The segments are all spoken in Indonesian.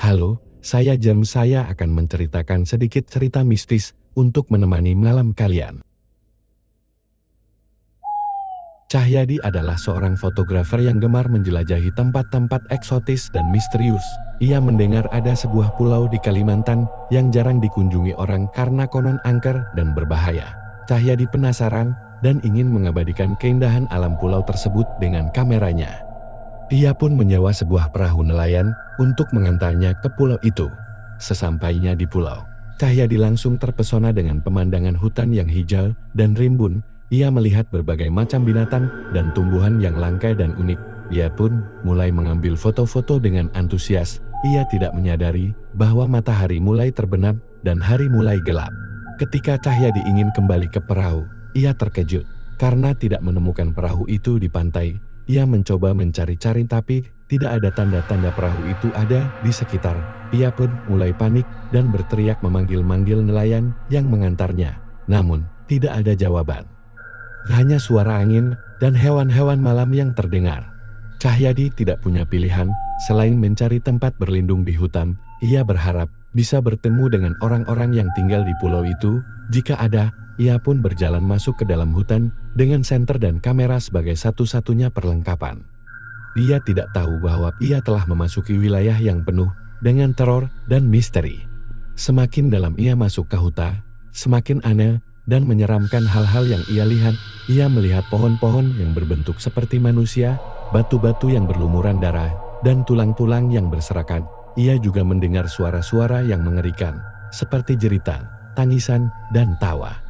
Halo, saya akan menceritakan sedikit cerita mistis untuk menemani malam kalian. Cahyadi adalah seorang fotografer yang gemar menjelajahi tempat-tempat eksotis dan misterius. Ia mendengar ada sebuah pulau di Kalimantan yang jarang dikunjungi orang karena konon angker dan berbahaya. Cahyadi penasaran dan ingin mengabadikan keindahan alam pulau tersebut dengan kameranya. Dia pun menyewa sebuah perahu nelayan untuk mengantarnya ke pulau itu. Sesampainya di pulau, Cahyadi langsung terpesona dengan pemandangan hutan yang hijau dan rimbun. Ia melihat berbagai macam binatang dan tumbuhan yang langka dan unik. Ia pun mulai mengambil foto-foto dengan antusias. Ia tidak menyadari bahwa matahari mulai terbenam dan hari mulai gelap. Ketika Cahyadi ingin kembali ke perahu, ia terkejut karena tidak menemukan perahu itu di pantai. Ia mencoba mencari-cari tapi tidak ada tanda-tanda perahu itu ada di sekitar. Ia pun mulai panik dan berteriak memanggil-manggil nelayan yang mengantarnya. Namun, tidak ada jawaban. Hanya suara angin dan hewan-hewan malam yang terdengar. Cahyadi tidak punya pilihan selain mencari tempat berlindung di hutan. Ia berharap bisa bertemu dengan orang-orang yang tinggal di pulau itu. Jika ada, ia pun berjalan masuk ke dalam hutan dengan senter dan kamera sebagai satu-satunya perlengkapan. Dia tidak tahu bahwa ia telah memasuki wilayah yang penuh dengan teror dan misteri. Semakin dalam ia masuk ke hutan, semakin aneh dan menyeramkan hal-hal yang ia lihat. Ia melihat pohon-pohon yang berbentuk seperti manusia, batu-batu yang berlumuran darah, dan tulang-tulang yang berserakan. Ia juga mendengar suara-suara yang mengerikan, seperti jeritan, tangisan, dan tawa.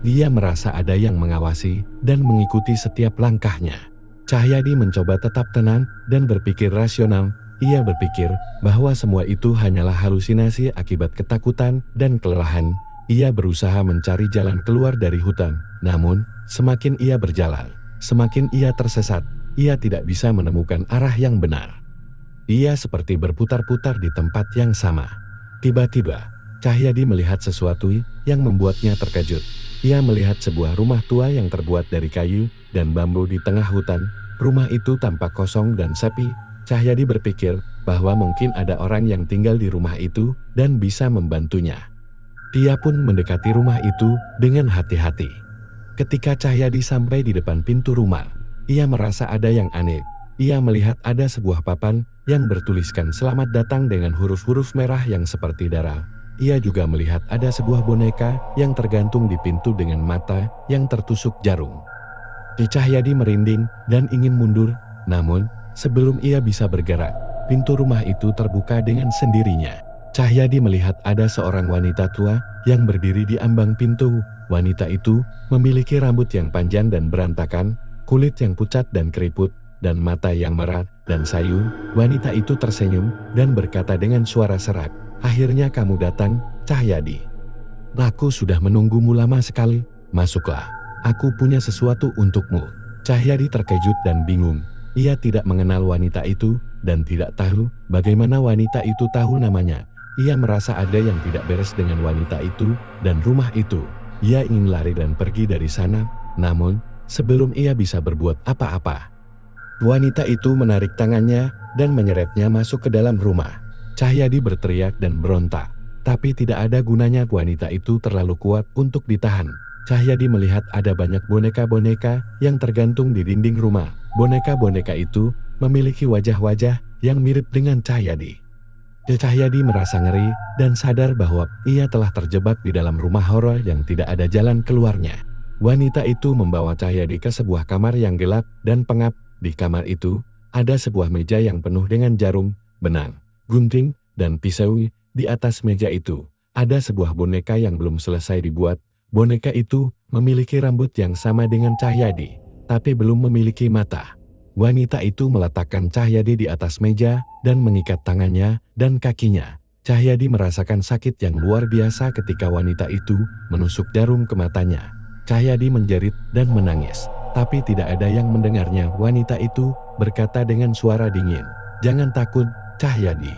Dia merasa ada yang mengawasi dan mengikuti setiap langkahnya. Cahyadi mencoba tetap tenang dan berpikir rasional. Ia berpikir bahwa semua itu hanyalah halusinasi akibat ketakutan dan kelelahan. Ia berusaha mencari jalan keluar dari hutan. Namun, semakin ia berjalan, semakin ia tersesat. Ia tidak bisa menemukan arah yang benar. Ia seperti berputar-putar di tempat yang sama. Tiba-tiba, Cahyadi melihat sesuatu yang membuatnya terkejut. Ia melihat sebuah rumah tua yang terbuat dari kayu dan bambu di tengah hutan. Rumah itu tampak kosong dan sepi. Cahyadi berpikir bahwa mungkin ada orang yang tinggal di rumah itu dan bisa membantunya. Dia pun mendekati rumah itu dengan hati-hati. Ketika Cahyadi sampai di depan pintu rumah, ia merasa ada yang aneh. Ia melihat ada sebuah papan yang bertuliskan "Selamat datang" dengan huruf-huruf merah yang seperti darah. Ia juga melihat ada sebuah boneka yang tergantung di pintu dengan mata yang tertusuk jarum. Cahyadi merinding dan ingin mundur, namun sebelum ia bisa bergerak, pintu rumah itu terbuka dengan sendirinya. Cahyadi melihat ada seorang wanita tua yang berdiri di ambang pintu. Wanita itu memiliki rambut yang panjang dan berantakan, kulit yang pucat dan keriput, dan mata yang merah dan sayu. Wanita itu tersenyum dan berkata dengan suara serak, "Akhirnya kamu datang, Cahyadi. Aku sudah menunggumu lama sekali. Masuklah, aku punya sesuatu untukmu." Cahyadi terkejut dan bingung. Ia tidak mengenal wanita itu dan tidak tahu bagaimana wanita itu tahu namanya. Ia merasa ada yang tidak beres dengan wanita itu dan rumah itu. Ia ingin lari dan pergi dari sana, namun sebelum ia bisa berbuat apa-apa, wanita itu menarik tangannya dan menyeretnya masuk ke dalam rumah. Cahyadi berteriak dan berontak, tapi tidak ada gunanya. Wanita itu terlalu kuat untuk ditahan. Cahyadi melihat ada banyak boneka-boneka yang tergantung di dinding rumah. Boneka-boneka itu memiliki wajah-wajah yang mirip dengan Cahyadi. Cahyadi merasa ngeri dan sadar bahwa ia telah terjebak di dalam rumah horor yang tidak ada jalan keluarnya. Wanita itu membawa Cahyadi ke sebuah kamar yang gelap dan pengap. Di kamar itu, ada sebuah meja yang penuh dengan jarum, benang, gunting, dan pisau. Di atas meja itu, ada sebuah boneka yang belum selesai dibuat. Boneka itu memiliki rambut yang sama dengan Cahyadi, tapi belum memiliki mata. Wanita itu meletakkan Cahyadi di atas meja dan mengikat tangannya dan kakinya. Cahyadi merasakan sakit yang luar biasa ketika wanita itu menusuk jarum ke matanya. Cahyadi menjerit dan menangis, tapi tidak ada yang mendengarnya. Wanita itu berkata dengan suara dingin, "Jangan takut, Cahyadi.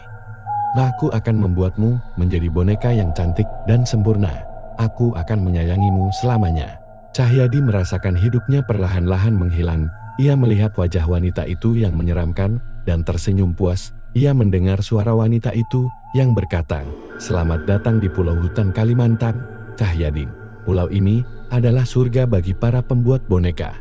Aku akan membuatmu menjadi boneka yang cantik dan sempurna. Aku akan menyayangimu selamanya." Cahyadi merasakan hidupnya perlahan-lahan menghilang. Ia melihat wajah wanita itu yang menyeramkan dan tersenyum puas. Ia mendengar suara wanita itu yang berkata, "Selamat datang di Pulau Hutan Kalimantan, Cahyadin. Pulau ini adalah surga bagi para pembuat boneka.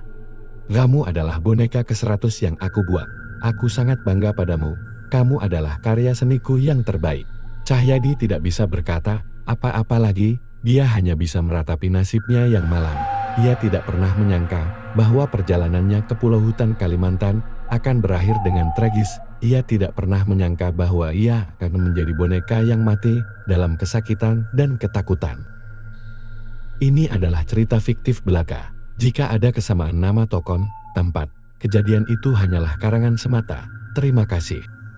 Kamu adalah boneka ke-100 yang aku buat. Aku sangat bangga padamu. Kamu adalah karya seniku yang terbaik." Cahyadi tidak bisa berkata apa-apa lagi, dia hanya bisa meratapi nasibnya yang malang. Ia tidak pernah menyangka bahwa perjalanannya ke Pulau Hutan Kalimantan akan berakhir dengan tragis. Ia tidak pernah menyangka bahwa ia akan menjadi boneka yang mati dalam kesakitan dan ketakutan. Ini adalah cerita fiktif belaka. Jika ada kesamaan nama tokoh, tempat, kejadian itu hanyalah karangan semata. Terima kasih.